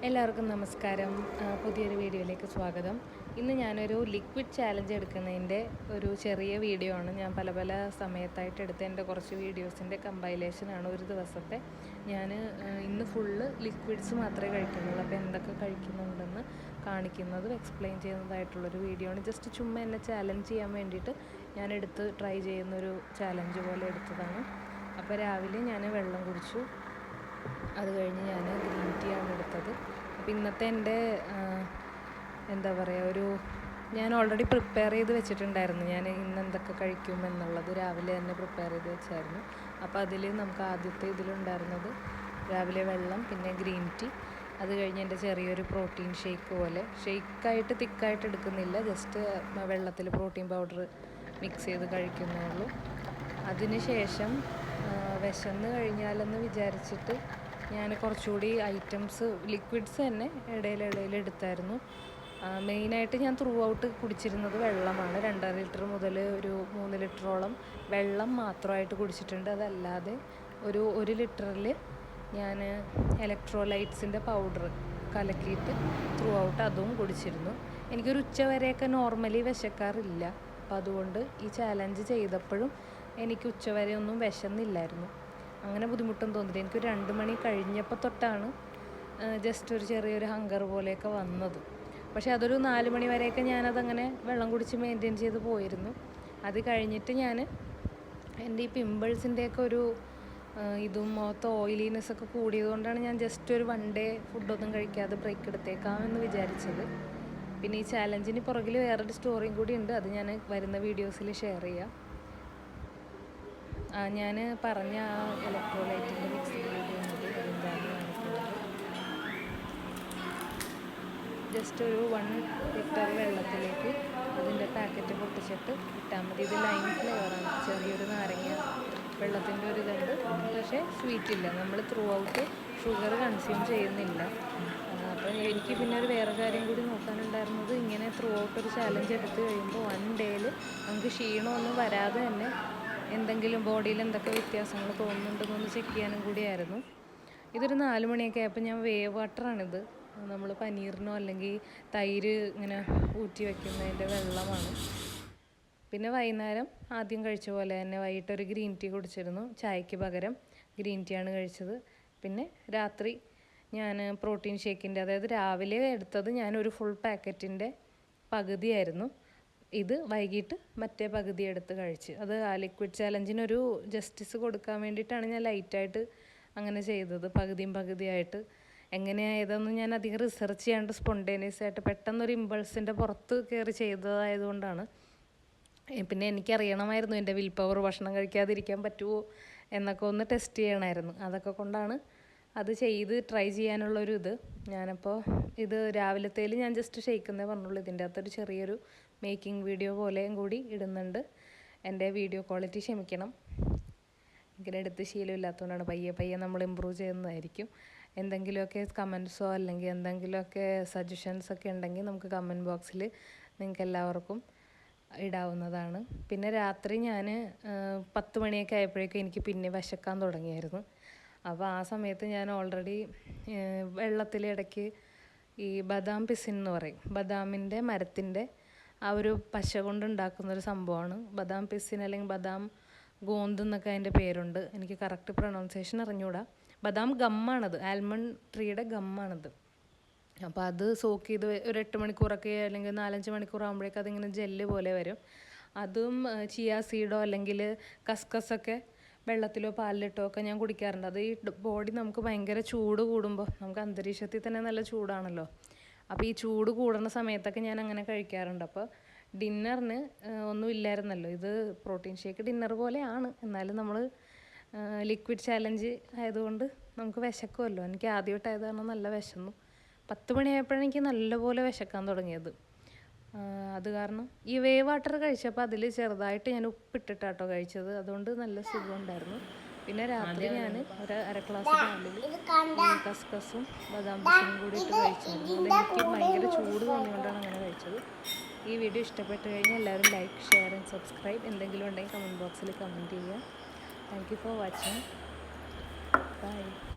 എല്ലാവർക്കും നമസ്കാരം. പുതിയൊരു വീഡിയോയിലേക്ക് സ്വാഗതം. ഇന്ന് ഞാനൊരു ലിക്വിഡ് ചാലഞ്ച് എടുക്കുന്നതിൻ്റെ ഒരു ചെറിയ വീഡിയോ ആണ്. ഞാൻ പല സമയത്തായിട്ട് എടുത്ത എൻ്റെ കുറച്ച് വീഡിയോസിൻ്റെ കമ്പൈലേഷനാണ് ഒരു ദിവസത്തെ. ഞാൻ ഇന്ന് ഫുള്ള് ലിക്വിഡ്സ് മാത്രമേ കഴിക്കുന്നുള്ളൂ. അപ്പോൾ എന്തൊക്കെ കഴിക്കുന്നുണ്ടെന്ന് കാണിക്കുന്നതും എക്സ്പ്ലെയിൻ ചെയ്യുന്നതായിട്ടുള്ളൊരു വീഡിയോ ആണ്. ജസ്റ്റ് ചുമ്മാ എന്നെ ചാലഞ്ച് ചെയ്യാൻ വേണ്ടിയിട്ട് ഞാൻ ട്രൈ ചെയ്യുന്നൊരു ചാലഞ്ച് പോലെ എടുത്തതാണ്. അപ്പോൾ രാവിലെ ഞാൻ വെള്ളം കുടിച്ചു. അത് കഴിഞ്ഞ് ഞാൻ ഗ്രീൻ ടീ ആണ് എടുത്തത്. അപ്പോൾ ഇന്നത്തെ എൻ്റെ എന്താ പറയുക, ഞാൻ ഓൾറെഡി പ്രിപ്പയർ ചെയ്ത് വെച്ചിട്ടുണ്ടായിരുന്നു. ഞാൻ ഇന്ന് എന്തൊക്കെ കഴിക്കും എന്നുള്ളത് രാവിലെ തന്നെ പ്രിപ്പയർ ചെയ്ത് വെച്ചായിരുന്നു. അപ്പോൾ അതിൽ നമുക്ക് ആദ്യത്തെ ഇതിലുണ്ടായിരുന്നത് രാവിലെ വെള്ളം, പിന്നെ ഗ്രീൻ ടീ. അത് കഴിഞ്ഞ് എൻ്റെ ചെറിയൊരു പ്രോട്ടീൻ ഷേക്ക് പോലെ, ഷേക്കായിട്ട് തിക്കായിട്ട് എടുക്കുന്നില്ല, ജസ്റ്റ് വെള്ളത്തിൽ പ്രോട്ടീൻ പൗഡർ മിക്സ് ചെയ്ത് കഴിക്കുന്നേ ഉള്ളൂ. അതിന് ശേഷം വിശന്ന് കഴിഞ്ഞാലെന്ന് വിചാരിച്ചിട്ട് ഞാൻ കുറച്ചുകൂടി ഐറ്റംസ് ലിക്വിഡ്സ് തന്നെ ഇടയിൽ എടുത്തായിരുന്നു. മെയിനായിട്ട് ഞാൻ ത്രൂ ഔട്ട് കുടിച്ചിരുന്നത് വെള്ളമാണ്. 2.5 ലിറ്റർ മുതൽ ഒരു 3 ലിറ്ററോളം വെള്ളം മാത്രമായിട്ട് കുടിച്ചിട്ടുണ്ട്. അതല്ലാതെ ഒരു 1 ലിറ്ററിൽ ഞാൻ ഇലക്ട്രോലൈറ്റ്സിൻ്റെ പൗഡർ കലക്കിയിട്ട് ത്രൂ ഔട്ട് അതും കുടിച്ചിരുന്നു. എനിക്കൊരു ഉച്ച വരെയൊക്കെ നോർമലി വിശക്കാറില്ല. അപ്പോൾ അതുകൊണ്ട് ഈ ചാലഞ്ച് ചെയ്തപ്പോഴും എനിക്ക് ഉച്ചവരെ ഒന്നും വിശന്നില്ലായിരുന്നു. അങ്ങനെ ബുദ്ധിമുട്ടൊന്നും തോന്നില്ല. എനിക്കൊരു 2 മണി കഴിഞ്ഞപ്പോൾ തൊട്ടാണ് ജസ്റ്റ് ഒരു ചെറിയൊരു ഹങ്കർ പോലെയൊക്കെ വന്നത്. പക്ഷേ അതൊരു 4 മണി വരെയൊക്കെ ഞാനതങ്ങനെ വെള്ളം കുടിച്ച് മെയിൻറ്റെയിൻ ചെയ്ത് പോയിരുന്നു. അത് കഴിഞ്ഞിട്ട് ഞാൻ എൻ്റെ ഈ പിമ്പിൾസിൻ്റെയൊക്കെ ഇതും മുഖത്ത് ഓയിലിനെസ്സൊക്കെ കൂടിയതുകൊണ്ടാണ് ഞാൻ ജസ്റ്റ് ഒരു 1 ഡേ ഫുഡൊന്നും കഴിക്കാതെ ബ്രേക്ക് എടുത്തേക്കാമെന്ന് വിചാരിച്ചത്. പിന്നെ ഈ ചാലഞ്ചിന് പുറകിൽ വേറൊരു സ്റ്റോറിയും കൂടി ഉണ്ട്. അത് ഞാൻ വരുന്ന വീഡിയോസിൽ ഷെയർ ചെയ്യാം. ഞാൻ പറഞ്ഞ ആ ഇലക്ട്രോലൈറ്റിൻ്റെ മിക്സിംഗ് വീഡിയോ ഉണ്ട്, അതെന്താണെന്ന് കാണിക്കുന്നത്. ജസ്റ്റ് ഒരു 1 ലിറ്റർ വെള്ളത്തിലേക്ക് അതിൻ്റെ പാക്കറ്റ് പൊട്ടിച്ചിട്ട് ഇട്ടാൽ മതി. ഇത് ലൈം ഫ്ലേവറാണ്, ചെറിയൊരു നാരങ്ങ വെള്ളത്തിൻ്റെ ഒരു ഇതുണ്ട്. പക്ഷേ സ്വീറ്റില്ല. നമ്മൾ ത്രൂ ഔട്ട് ഷുഗർ കൺസ്യൂം ചെയ്യുന്നില്ല. അപ്പോൾ എനിക്ക് പിന്നെ വേറെ കാര്യം കൂടി നോക്കാനുണ്ടായിരുന്നത്, ഇങ്ങനെ ത്രൂ ഔട്ട് ഒരു ചാലഞ്ച് എടുത്ത് കഴിയുമ്പോൾ 1 ഡേയിൽ നമുക്ക് ക്ഷീണമൊന്നും വരാതെ തന്നെ എന്തെങ്കിലും ബോഡിയിൽ എന്തൊക്കെ വ്യത്യാസങ്ങൾ തോന്നുന്നുണ്ടെന്നൊന്ന് ചെക്ക് ചെയ്യാനും കൂടിയായിരുന്നു. ഇതൊരു 4 മണിയൊക്കെ ആയപ്പോൾ ഞാൻ വേവ് വാട്ടറാണിത്. നമ്മൾ പനീറിനോ അല്ലെങ്കിൽ തൈര് ഇങ്ങനെ ഊറ്റി വയ്ക്കുന്നതിൻ്റെ വെള്ളമാണ്. പിന്നെ വൈകുന്നേരം ആദ്യം കഴിച്ച പോലെ തന്നെ വൈകിട്ടൊരു ഗ്രീൻ ടീ കുടിച്ചിരുന്നു. ചായക്ക് പകരം ഗ്രീൻ ടീ ആണ് കഴിച്ചത്. പിന്നെ രാത്രി ഞാൻ പ്രോട്ടീൻ ഷേക്കിൻ്റെ, അതായത് രാവിലെ എടുത്തത് ഞാനൊരു ഫുൾ പാക്കറ്റിൻ്റെ പകുതിയായിരുന്നു. ഇത് വൈകിട്ട് മറ്റേ പകുതി എടുത്ത് കഴിച്ച്. അത് ആ ലിക്വിഡ് ചാലഞ്ചിനൊരു ജസ്റ്റിസ് കൊടുക്കാൻ വേണ്ടിയിട്ടാണ് ഞാൻ ലൈറ്റായിട്ട് അങ്ങനെ ചെയ്തത്, പകുതിയായിട്ട്. എങ്ങനെയായതെന്ന് ഞാൻ അധികം റിസർച്ച് ചെയ്യാണ്ട് സ്പോണ്ടേനിയസ് ആയിട്ട് പെട്ടെന്നൊരു ഇമ്പൾസിൻ്റെ പുറത്ത് കയറി ചെയ്തതായതുകൊണ്ടാണ്. പിന്നെ എനിക്കറിയണമായിരുന്നു എൻ്റെ വിൽ പവർ, ഭക്ഷണം കഴിക്കാതിരിക്കാൻ പറ്റുമോ എന്നൊക്കെ ഒന്ന് ടെസ്റ്റ് ചെയ്യണമായിരുന്നു. അതൊക്കെ കൊണ്ടാണ് അത് ട്രൈ ചെയ്യാനുള്ളൊരു ഞാനപ്പോൾ ഇത് രാവിലത്തേൽ ഞാൻ ജസ്റ്റ് ഷെയ്ക്കുന്നേ പറഞ്ഞുള്ളൂ. ഇതിൻ്റെ അകത്തൊരു ചെറിയൊരു മേക്കിംഗ് വീഡിയോ പോലെയും കൂടി ഇടുന്നുണ്ട്. എൻ്റെ വീഡിയോ ക്വാളിറ്റി ക്ഷമിക്കണം, ഇങ്ങനെ എടുത്ത് ശീലമില്ലാത്തതുകൊണ്ടാണ്. പയ്യെ നമ്മൾ ഇമ്പ്രൂവ് ചെയ്യുന്നതായിരിക്കും. എന്തെങ്കിലുമൊക്കെ കമൻസോ അല്ലെങ്കിൽ എന്തെങ്കിലുമൊക്കെ സജഷൻസൊക്കെ ഉണ്ടെങ്കിൽ നമുക്ക് കമൻറ്റ് ബോക്സിൽ നിങ്ങൾക്ക് എല്ലാവർക്കും ഇടാവുന്നതാണ്. പിന്നെ രാത്രി ഞാൻ 10 മണിയൊക്കെ ആയപ്പോഴേക്കും എനിക്ക് പിന്നെ വിശക്കാൻ തുടങ്ങിയായിരുന്നു. അപ്പോൾ ആ സമയത്ത് ഞാൻ ഓൾറെഡി വെള്ളത്തിലിടയ്ക്ക് ഈ ബദാം പിസിൻ എന്ന് പറയും, ബദാമിൻ്റെ മരത്തിൻ്റെ ആ ഒരു പശ കൊണ്ടുണ്ടാക്കുന്നൊരു സംഭവമാണ് ബദാം പിസിൻ, അല്ലെങ്കിൽ ബദാം ഗോന്ത് എന്നൊക്കെ അതിൻ്റെ പേരുണ്ട്. എനിക്ക് കറക്റ്റ് പ്രൊണൗൺസിയേഷൻ അറിഞ്ഞുകൂടാ. ബദാം ഗമ്മാണത്, ആൽമണ്ട് ട്രീയുടെ ഗമ്മാണത്. അപ്പോൾ അത് സോക്ക് ചെയ്ത് ഒരു 8 മണിക്കൂറൊക്കെ അല്ലെങ്കിൽ 4-5 മണിക്കൂർ ആകുമ്പോഴേക്കും അതിങ്ങനെ ജെല്ല് പോലെ വരും. അതും ചിയ സീഡോ അല്ലെങ്കിൽ കസ്കസൊക്കെ വെള്ളത്തിലോ പാലിലിട്ടോ ഒക്കെ ഞാൻ കുടിക്കാറുണ്ട്. അത് ഈ ബോഡി നമുക്ക് ഭയങ്കര ചൂട് കൂടുമ്പോൾ, നമുക്ക് അന്തരീക്ഷത്തിൽ തന്നെ നല്ല ചൂടാണല്ലോ, അപ്പോൾ ഈ ചൂട് കൂടുന്ന സമയത്തൊക്കെ ഞാൻ അങ്ങനെ കഴിക്കാറുണ്ട്. അപ്പോൾ ഡിന്നറിന് ഒന്നും ഇല്ലായിരുന്നല്ലോ, ഇത് പ്രോട്ടീൻ ഷേക്ക് ഡിന്നർ പോലെയാണ്, എന്നാലും നമ്മൾ ലിക്വിഡ് ചാലഞ്ച് ആയതുകൊണ്ട് നമുക്ക് വിശക്കുമല്ലോ. എനിക്ക് ആദ്യമായിട്ടായത് കാരണം നല്ല വിശന്നു. 10 മണിയായപ്പോഴാണ് എനിക്ക് നല്ലപോലെ വിശക്കാൻ തുടങ്ങിയത്. അത് കാരണം ഈ വേവ് വാട്ടർ കഴിച്ചപ്പോൾ അതിൽ ചെറുതായിട്ട് ഞാൻ ഉപ്പിട്ടിട്ടാട്ടോ കഴിച്ചത്, അതുകൊണ്ട് നല്ല സുഖമുണ്ടായിരുന്നു. പിന്നെ രാത്രി ഞാൻ ഒരു 1/2 ഗ്ലാസ് പാലിൽ ഈ കസ്കസും ബദാം പിസിനും കൂടി ഇട്ട് കഴിച്ചായിരുന്നു. അതെനിക്ക് ഭയങ്കര ചൂട് തോന്നിയോണ്ടാണ് അങ്ങനെ കഴിച്ചത്. ഈ വീഡിയോ ഇഷ്ടപ്പെട്ട് കഴിഞ്ഞാൽ എല്ലാവരും ലൈക്ക്, ഷെയർ ആൻഡ് സബ്സ്ക്രൈബ്. എന്തെങ്കിലും ഉണ്ടെങ്കിൽ കമൻറ്റ് ബോക്സിൽ കമൻറ്റ് ചെയ്യുക. Thank you for watching.